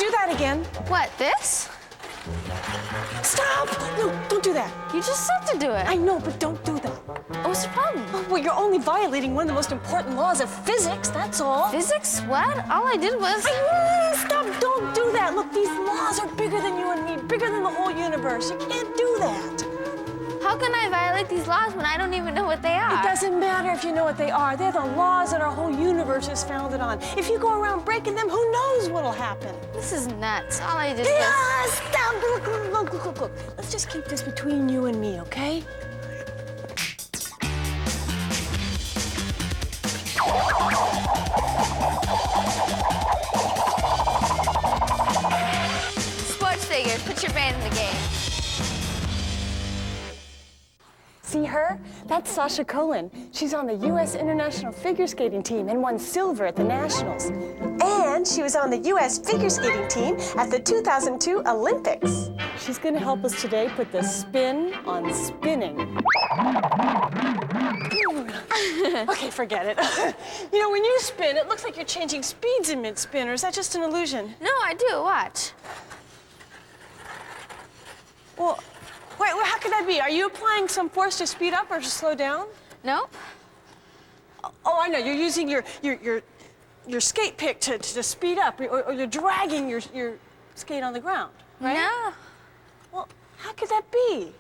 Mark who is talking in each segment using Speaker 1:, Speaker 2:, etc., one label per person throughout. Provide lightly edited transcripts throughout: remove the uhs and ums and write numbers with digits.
Speaker 1: do that again.
Speaker 2: What, this?
Speaker 1: Stop! No, don't do that.
Speaker 2: You just said to do it.
Speaker 1: I know, but don't do that.
Speaker 2: What's the problem?
Speaker 1: Oh, well, you're only violating one of the most important laws of physics, that's all.
Speaker 2: Physics? What? All I did was...
Speaker 1: Stop, don't do that. Look, these laws are bigger than you and me, bigger than the whole universe. You can't do that.
Speaker 2: How can I violate these laws when I don't even know what they are?
Speaker 1: It doesn't matter if you know what they are. They're the laws that our whole universe is founded on. If you go around breaking them, who knows what'll happen?
Speaker 2: This is nuts. All I did was...
Speaker 1: Yeah, stop. Look. Let's just keep this between you and me, okay?
Speaker 2: Sports figures, put your brain in the game.
Speaker 1: See her? That's Sasha Colin. She's on the U.S. International Figure Skating Team and won silver at the Nationals. And she was on the U.S. Figure Skating Team at the 2002 Olympics. She's going to help us today put the spin on spinning. Okay, forget it. You know, when you spin, it looks like you're changing speeds in mid-spin, or is that just an illusion?
Speaker 2: No, I do. Watch.
Speaker 1: Well, wait, how could that be? Are you applying some force to speed up or to slow down?
Speaker 2: No?
Speaker 1: Oh, I know. You're using your skate pick to speed up, or you're dragging your skate on the ground, right?
Speaker 2: No.
Speaker 1: Well, how could that be?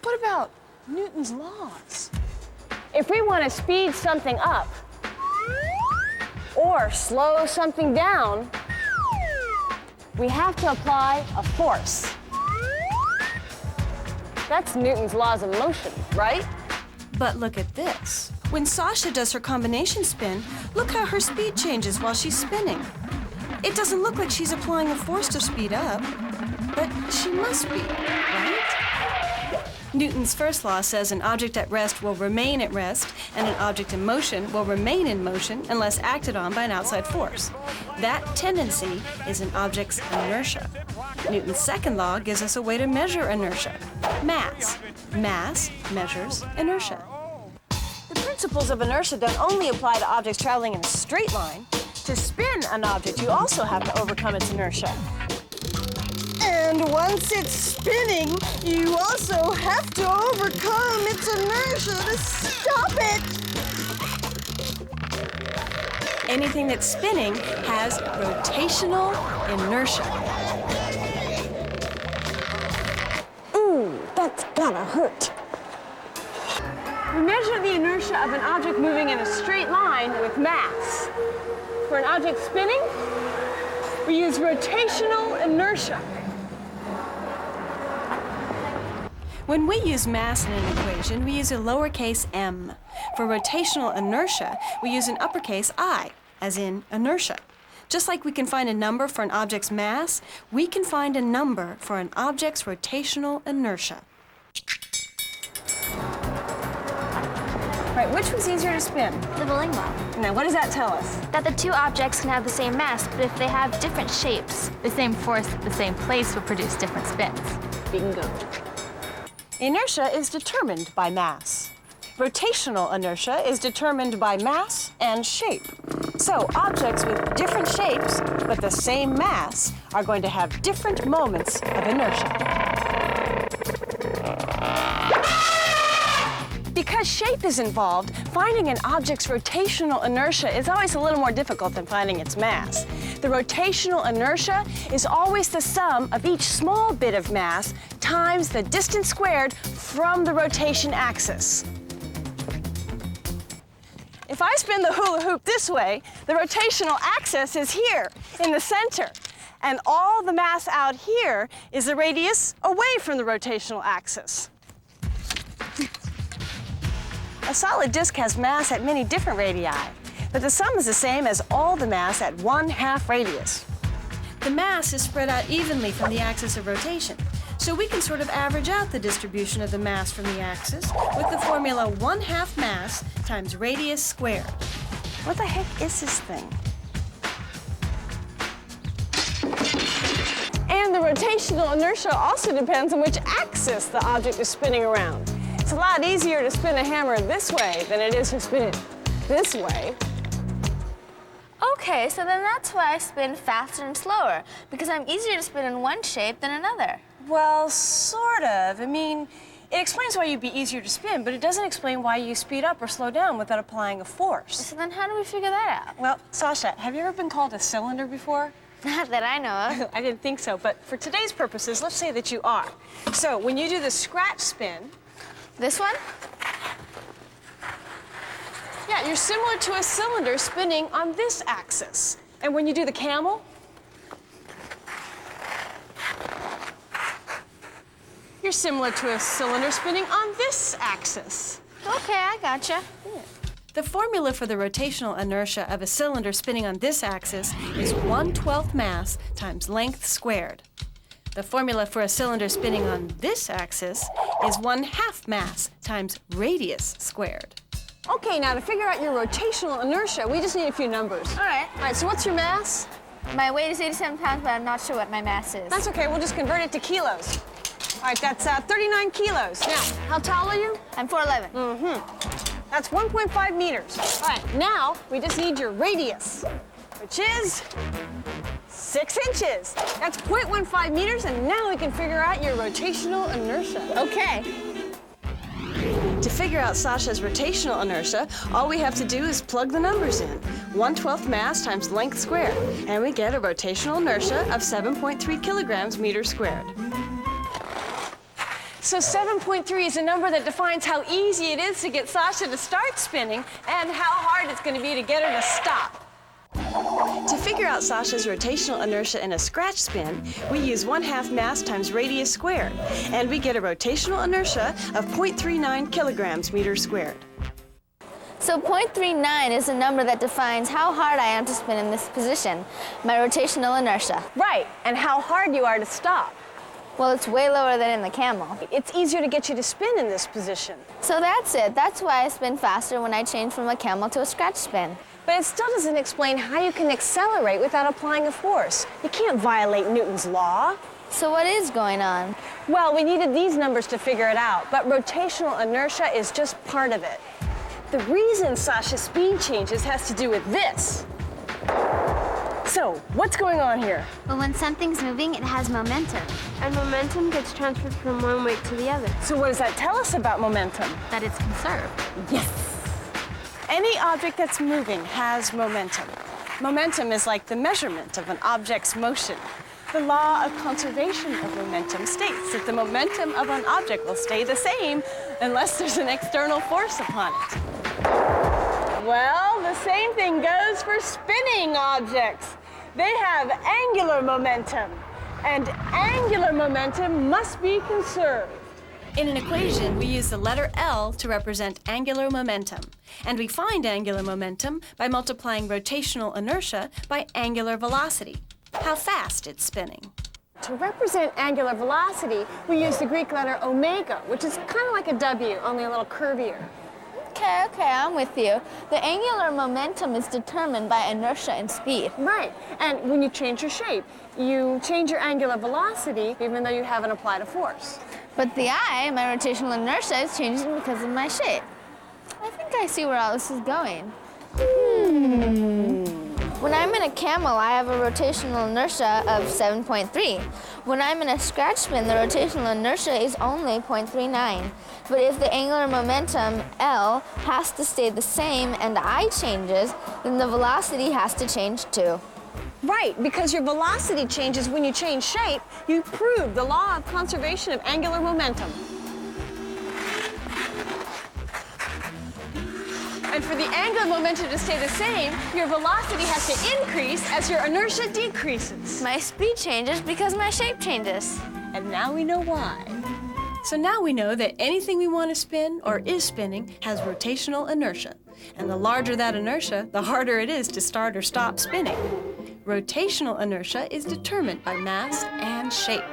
Speaker 1: What about Newton's laws? If we want to speed something up or slow something down, we have to apply a force. That's Newton's laws of motion, right? But look at this. When Sasha does her combination spin, look how her speed changes while she's spinning. It doesn't look like she's applying a force to speed up, but she must be, right? Newton's first law says an object at rest will remain at rest, and an object in motion will remain in motion unless acted on by an outside force. That tendency is an object's inertia. Newton's second law gives us a way to measure inertia. Mass. Mass measures inertia. The principles of inertia don't only apply to objects traveling in a straight line. To spin an object, you also have to overcome its inertia. And once it's spinning, you also have to overcome its inertia to stop it. Anything that's spinning has rotational inertia. Ooh, that's gotta hurt. We measure the inertia of an object moving in a straight line with mass. For an object spinning, we use rotational inertia. When we use mass in an equation, we use a lowercase m. For rotational inertia, we use an uppercase I, as in inertia. Just like we can find a number for an object's mass, we can find a number for an object's rotational inertia. Right, which was easier to spin?
Speaker 2: The bowling ball.
Speaker 1: Now, what does that tell us?
Speaker 2: That the two objects can have the same mass, but if they have different shapes, the same force at the same place will produce different spins.
Speaker 1: Bingo. Inertia is determined by mass. Rotational inertia is determined by mass and shape. So objects with different shapes but the same mass are going to have different moments of inertia. Because shape is involved, finding an object's rotational inertia is always a little more difficult than finding its mass. The rotational inertia is always the sum of each small bit of mass times the distance squared from the rotation axis. If I spin the hula hoop this way, the rotational axis is here in the center, and all the mass out here is the radius away from the rotational axis. A solid disk has mass at many different radii, but the sum is the same as all the mass at 1/2 radius. The mass is spread out evenly from the axis of rotation, so we can sort of average out the distribution of the mass from the axis with the formula 1/2 mass times radius squared. What the heck is this thing? And the rotational inertia also depends on which axis the object is spinning around. It's a lot easier to spin a hammer this way than it is to spin it this way.
Speaker 2: Okay, so then that's why I spin faster and slower, because I'm easier to spin in one shape than another.
Speaker 1: Well, sort of. I mean, it explains why you'd be easier to spin, but it doesn't explain why you speed up or slow down without applying a force.
Speaker 2: So then how do we figure that out?
Speaker 1: Well, Sasha, have you ever been called a cylinder before?
Speaker 2: Not that I know of.
Speaker 1: I didn't think so, but for today's purposes, let's say that you are. So when you do the scratch spin,
Speaker 2: This one?
Speaker 1: yeah, you're similar to a cylinder spinning on this axis. And when you do the camel, you're similar to a cylinder spinning on this axis.
Speaker 2: Okay, I gotcha.
Speaker 1: The formula for the rotational inertia of a cylinder spinning on this axis is 1/12 mass times length squared. The formula for a cylinder spinning on this axis is 1/2 mass times radius squared. Okay, now to figure out your rotational inertia, we just need a few numbers.
Speaker 2: All right.
Speaker 1: All right, so what's your mass?
Speaker 2: My weight is 87 pounds, but I'm not sure what my mass is.
Speaker 1: That's okay, we'll just convert it to kilos. All right, that's 39 kilos. Now, how tall are you?
Speaker 2: I'm 4'11".
Speaker 1: That's 1.5 meters. All right, now we just need your radius, which is 6 inches. That's 0.15 meters, and now we can figure out your rotational inertia.
Speaker 2: Okay.
Speaker 1: To figure out Sasha's rotational inertia, all we have to do is plug the numbers in. 1/12 mass times length squared, and we get a rotational inertia of 7.3 kilograms meters squared. So 7.3 is a number that defines how easy it is to get Sasha to start spinning and how hard it's going to be to get her to stop. To figure out Sasha's rotational inertia in a scratch spin, we use 1/2 mass times radius squared, and we get a rotational inertia of 0.39 kilograms meters squared.
Speaker 2: So 0.39 is a number that defines how hard I am to spin in this position, my rotational inertia.
Speaker 1: Right, and how hard you are to stop.
Speaker 2: Well, it's way lower than in the camel.
Speaker 1: It's easier to get you to spin in this position.
Speaker 2: So that's it. That's why I spin faster when I change from a camel to a scratch spin.
Speaker 1: But it still doesn't explain how you can accelerate without applying a force. You can't violate Newton's law.
Speaker 2: So what is going on?
Speaker 1: Well, we needed these numbers to figure it out, but rotational inertia is just part of it. The reason Sasha's speed changes has to do with this. So, what's going on here?
Speaker 3: Well, when something's moving, it has momentum. And momentum gets transferred from one weight to the other.
Speaker 1: So what does that tell us about momentum?
Speaker 3: That it's conserved.
Speaker 1: Yes. Any object that's moving has momentum. Momentum is like the measurement of an object's motion. The law of conservation of momentum states that the momentum of an object will stay the same unless there's an external force upon it. Well, the same thing goes for spinning objects. They have angular momentum, and angular momentum must be conserved. In an equation, we use the letter L to represent angular momentum, and we find angular momentum by multiplying rotational inertia by angular velocity, how fast it's spinning. To represent angular velocity, we use the Greek letter omega, which is kind of like a W, only a little curvier.
Speaker 2: Okay, I'm with you. The angular momentum is determined by inertia and speed.
Speaker 1: Right, and when you change your shape, you change your angular velocity even though you haven't applied a force.
Speaker 2: But the I, my rotational inertia, is changing because of my shape. I think I see where all this is going. When I'm in a camel, I have a rotational inertia of 7.3. When I'm in a scratch spin, the rotational inertia is only 0.39. But if the angular momentum, L, has to stay the same and I changes, then the velocity has to change too.
Speaker 1: Right, because your velocity changes when you change shape. You prove the law of conservation of angular momentum. And for the angular momentum to stay the same, your velocity has to increase as your inertia decreases.
Speaker 2: My speed changes because my shape changes.
Speaker 1: And now we know why. So now we know that anything we want to spin or is spinning has rotational inertia. And the larger that inertia, the harder it is to start or stop spinning. Rotational inertia is determined by mass and shape.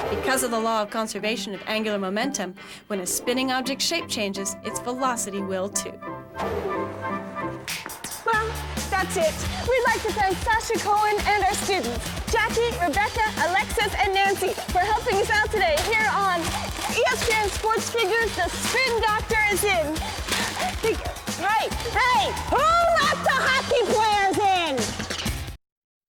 Speaker 1: Because of the law of conservation of angular momentum, when a spinning object's shape changes, its velocity will too. Well, that's it. We'd like to thank Sasha Cohen and our students, Jackie, Rebecca, Alexis, and Nancy, for helping us out today here on ESPN Sports Figures. The Spin Doctor is in. Right. Hey, who left the hockey player?